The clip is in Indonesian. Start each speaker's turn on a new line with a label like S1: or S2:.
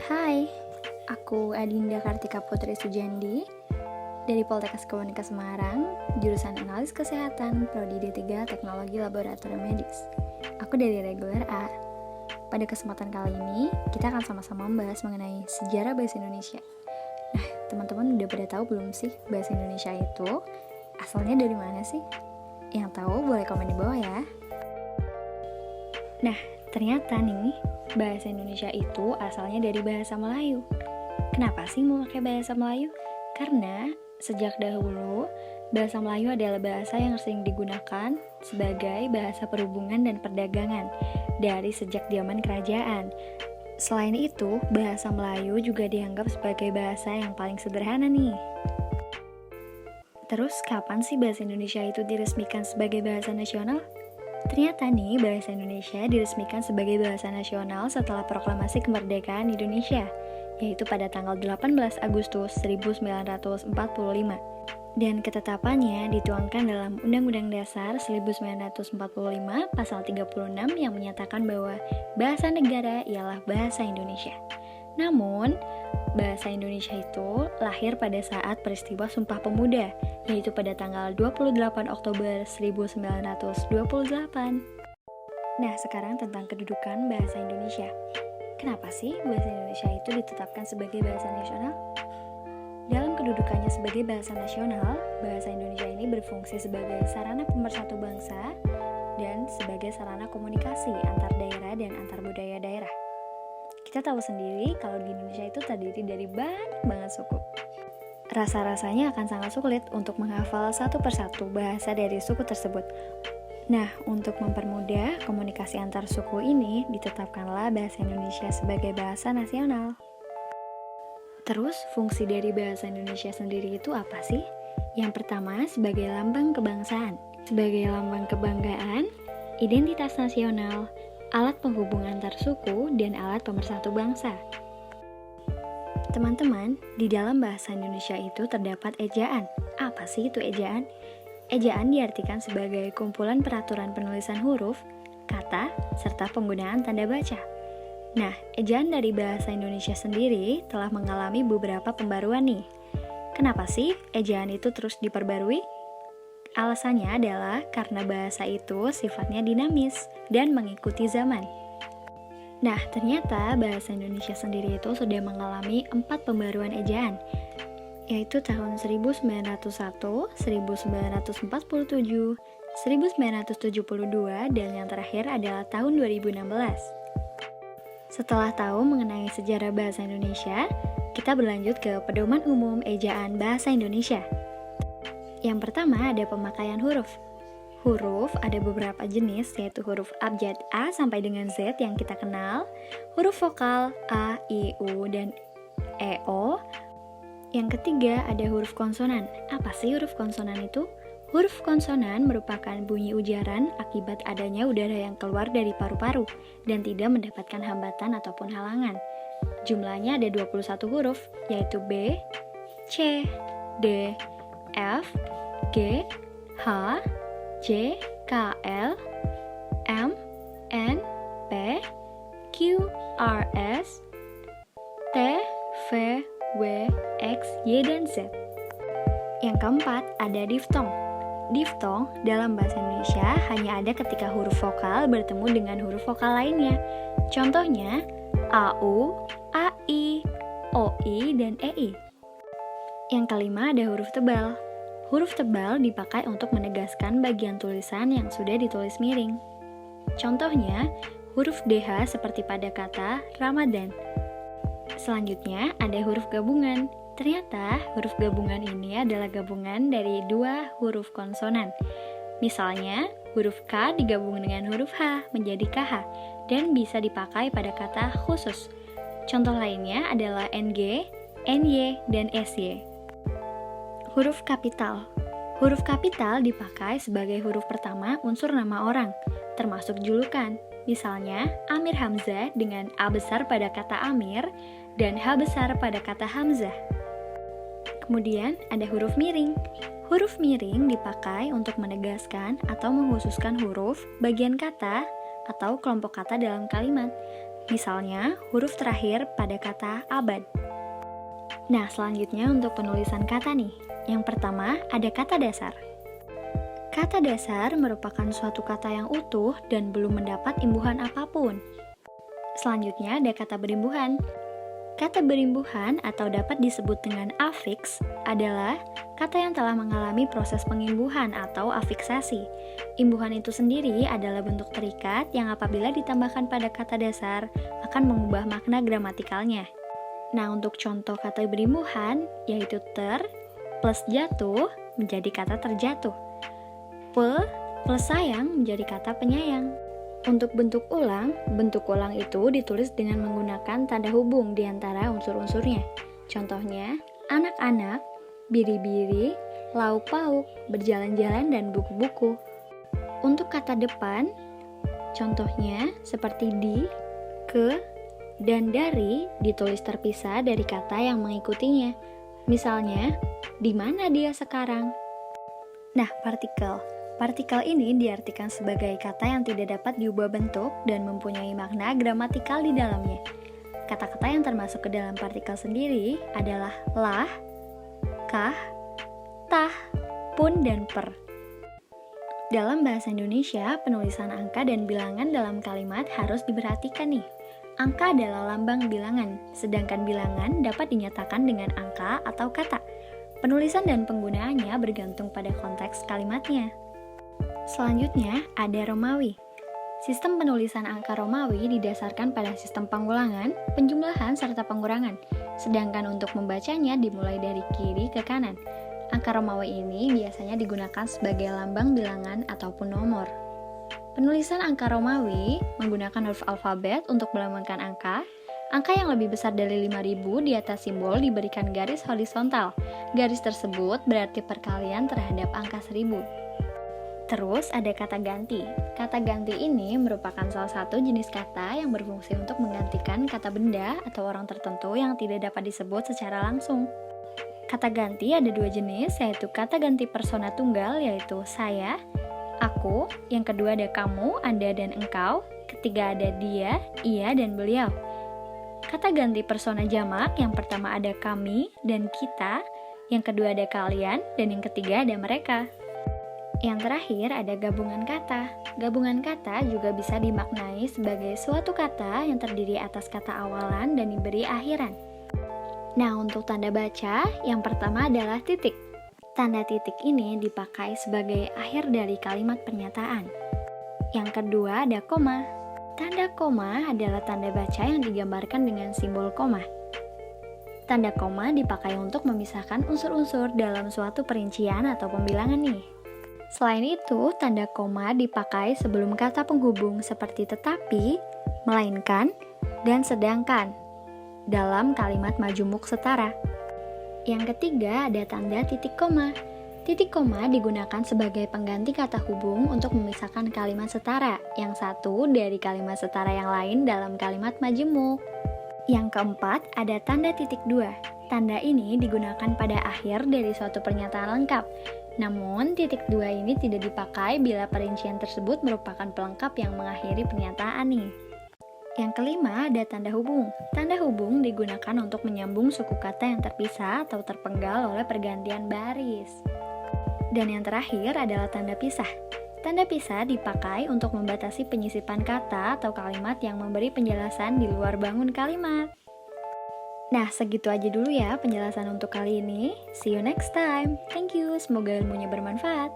S1: Hai, aku Adinda Kartika Putri Sujandi dari Poltekkes Komunika Semarang, jurusan Analis Kesehatan, Prodi D3 Teknologi Laboratorium Medis. Aku dari reguler A. Pada kesempatan kali ini, kita akan sama-sama membahas mengenai sejarah bahasa Indonesia. Nah, teman-teman udah pada tahu belum sih bahasa Indonesia itu asalnya dari mana sih? Yang tahu boleh komen di bawah ya. Nah, ternyata nih, bahasa Indonesia itu asalnya dari bahasa Melayu. Kenapa sih mau pakai bahasa Melayu? Karena sejak dahulu, bahasa Melayu adalah bahasa yang sering digunakan sebagai bahasa perhubungan dan perdagangan dari sejak zaman kerajaan. Selain itu, bahasa Melayu juga dianggap sebagai bahasa yang paling sederhana nih. Terus, kapan sih bahasa Indonesia itu diresmikan sebagai bahasa nasional? Ternyata nih, bahasa Indonesia diresmikan sebagai bahasa nasional setelah proklamasi kemerdekaan Indonesia, yaitu pada tanggal 18 Agustus 1945. Dan ketetapannya dituangkan dalam Undang-Undang Dasar 1945 pasal 36 yang menyatakan bahwa bahasa negara ialah bahasa Indonesia. Namun, bahasa Indonesia itu lahir pada saat peristiwa Sumpah Pemuda, yaitu pada tanggal 28 Oktober 1928. Nah, sekarang tentang kedudukan bahasa Indonesia. Kenapa sih bahasa Indonesia itu ditetapkan sebagai bahasa nasional? Dalam kedudukannya sebagai bahasa nasional, bahasa Indonesia ini berfungsi sebagai sarana pemersatu bangsa dan sebagai sarana komunikasi antar daerah dan antar budaya daerah. Kita tahu sendiri kalau di Indonesia itu terdiri dari banyak banget suku. Rasa-rasanya akan sangat sulit untuk menghafal satu persatu bahasa dari suku tersebut. Nah, untuk mempermudah komunikasi antar suku ini, ditetapkanlah bahasa Indonesia sebagai bahasa nasional. Terus, fungsi dari bahasa Indonesia sendiri itu apa sih? Yang pertama, sebagai lambang kebangsaan. Sebagai lambang kebanggaan, identitas nasional, alat penghubung antar suku, dan alat pemersatu bangsa. Teman-teman, di dalam bahasa Indonesia itu terdapat ejaan. Apa sih itu ejaan? Ejaan diartikan sebagai kumpulan peraturan penulisan huruf, kata, serta penggunaan tanda baca. Nah, ejaan dari bahasa Indonesia sendiri telah mengalami beberapa pembaruan nih. Kenapa sih ejaan itu terus diperbarui? Alasannya adalah karena bahasa itu sifatnya dinamis dan mengikuti zaman. Nah, ternyata bahasa Indonesia sendiri itu sudah mengalami 4 pembaruan ejaan, yaitu tahun 1901, 1947, 1972, dan yang terakhir adalah tahun 2016. Setelah tahu mengenai sejarah bahasa Indonesia, kita berlanjut ke pedoman umum ejaan bahasa Indonesia. Yang pertama ada pemakaian huruf. Huruf ada beberapa jenis, yaitu huruf abjad A sampai dengan Z yang kita kenal, huruf vokal A, I, U, dan E, O. Yang ketiga ada huruf konsonan. Apa sih huruf konsonan itu? Huruf konsonan merupakan bunyi ujaran akibat adanya udara yang keluar dari paru-paru dan tidak mendapatkan hambatan ataupun halangan. Jumlahnya ada 21 huruf, yaitu B, C, D, F, G, H, J, K, L, M, N, P, Q, R, S, T, V, W, X, Y, dan Z. Yang keempat ada diftong. Diftong dalam bahasa Indonesia hanya ada ketika huruf vokal bertemu dengan huruf vokal lainnya. Contohnya AU, AI, OI, dan EI. Yang kelima ada huruf tebal. Huruf tebal dipakai untuk menegaskan bagian tulisan yang sudah ditulis miring. Contohnya, huruf DH seperti pada kata Ramadan. Selanjutnya, ada huruf gabungan. Ternyata, huruf gabungan ini adalah gabungan dari 2 huruf konsonan. Misalnya, huruf K digabung dengan huruf H menjadi KH dan bisa dipakai pada kata khusus. Contoh lainnya adalah NG, NY, dan SY. Huruf kapital. Huruf kapital dipakai sebagai huruf pertama unsur nama orang, termasuk julukan. Misalnya, Amir Hamzah dengan A besar pada kata Amir dan H besar pada kata Hamzah. Kemudian ada huruf miring. Huruf miring dipakai untuk menegaskan atau mengkhususkan huruf, bagian kata, atau kelompok kata dalam kalimat. Misalnya, huruf terakhir pada kata abad. Nah, selanjutnya untuk penulisan kata nih. Yang pertama, ada kata dasar. Kata dasar merupakan suatu kata yang utuh dan belum mendapat imbuhan apapun. Selanjutnya ada kata berimbuhan. Kata berimbuhan atau dapat disebut dengan afiks adalah kata yang telah mengalami proses pengimbuhan atau afiksasi. Imbuhan itu sendiri adalah bentuk terikat yang apabila ditambahkan pada kata dasar akan mengubah makna gramatikalnya. Nah, untuk contoh kata berimbuhan yaitu ter plus jatuh menjadi kata terjatuh. Plus sayang menjadi kata penyayang. Untuk bentuk ulang itu ditulis dengan menggunakan tanda hubung di antara unsur-unsurnya. Contohnya, anak-anak, biri-biri, lauk pauk, berjalan-jalan, dan buku-buku. Untuk kata depan, contohnya seperti di, ke, dan dari ditulis terpisah dari kata yang mengikutinya. Misalnya, di mana dia sekarang? Nah, partikel. Partikel ini diartikan sebagai kata yang tidak dapat diubah bentuk dan mempunyai makna gramatikal di dalamnya. Kata-kata yang termasuk ke dalam partikel sendiri adalah lah, kah, tah, pun, dan per. Dalam bahasa Indonesia, penulisan angka dan bilangan dalam kalimat harus diperhatikan nih. Angka adalah lambang bilangan, sedangkan bilangan dapat dinyatakan dengan angka atau kata. Penulisan dan penggunaannya bergantung pada konteks kalimatnya. Selanjutnya, ada Romawi. Sistem penulisan angka Romawi didasarkan pada sistem pengulangan, penjumlahan, serta pengurangan. Sedangkan untuk membacanya dimulai dari kiri ke kanan. Angka Romawi ini biasanya digunakan sebagai lambang bilangan ataupun nomor. Penulisan angka Romawi menggunakan huruf alfabet untuk melambangkan angka. Angka yang lebih besar dari 5.000 di atas simbol diberikan garis horizontal. Garis tersebut berarti perkalian terhadap angka 1.000. Terus ada kata ganti. Kata ganti ini merupakan salah satu jenis kata yang berfungsi untuk menggantikan kata benda atau orang tertentu yang tidak dapat disebut secara langsung. Kata ganti ada dua jenis, yaitu kata ganti persona tunggal, yaitu saya, aku, yang kedua ada kamu, anda, dan engkau, ketiga ada dia, ia, dan beliau. Kata ganti persona jamak, yang pertama ada kami dan kita, yang kedua ada kalian, dan yang ketiga ada mereka. Yang terakhir ada gabungan kata. Gabungan kata juga bisa dimaknai sebagai suatu kata yang terdiri atas kata awalan dan diberi akhiran. Nah, untuk tanda baca, yang pertama adalah titik. Tanda titik ini dipakai sebagai akhir dari kalimat pernyataan. Yang kedua ada koma. Tanda koma adalah tanda baca yang digambarkan dengan simbol koma. Tanda koma dipakai untuk memisahkan unsur-unsur dalam suatu perincian atau pembilangan nih. Selain itu, tanda koma dipakai sebelum kata penghubung seperti tetapi, melainkan, dan sedangkan dalam kalimat majemuk setara. Yang ketiga ada tanda titik koma. Titik koma digunakan sebagai pengganti kata hubung untuk memisahkan kalimat setara, yang satu dari kalimat setara yang lain dalam kalimat majemuk. Yang keempat ada tanda titik dua. Tanda ini digunakan pada akhir dari suatu pernyataan lengkap. Namun, titik dua ini tidak dipakai bila perincian tersebut merupakan pelengkap yang mengakhiri pernyataan nih. Yang kelima ada tanda hubung. Tanda hubung digunakan untuk menyambung suku kata yang terpisah atau terpenggal oleh pergantian baris. Dan yang terakhir adalah tanda pisah. Tanda pisah dipakai untuk membatasi penyisipan kata atau kalimat yang memberi penjelasan di luar bangun kalimat. Nah, segitu aja dulu ya penjelasan untuk kali ini. See you next time. Thank you, semoga ilmunya bermanfaat.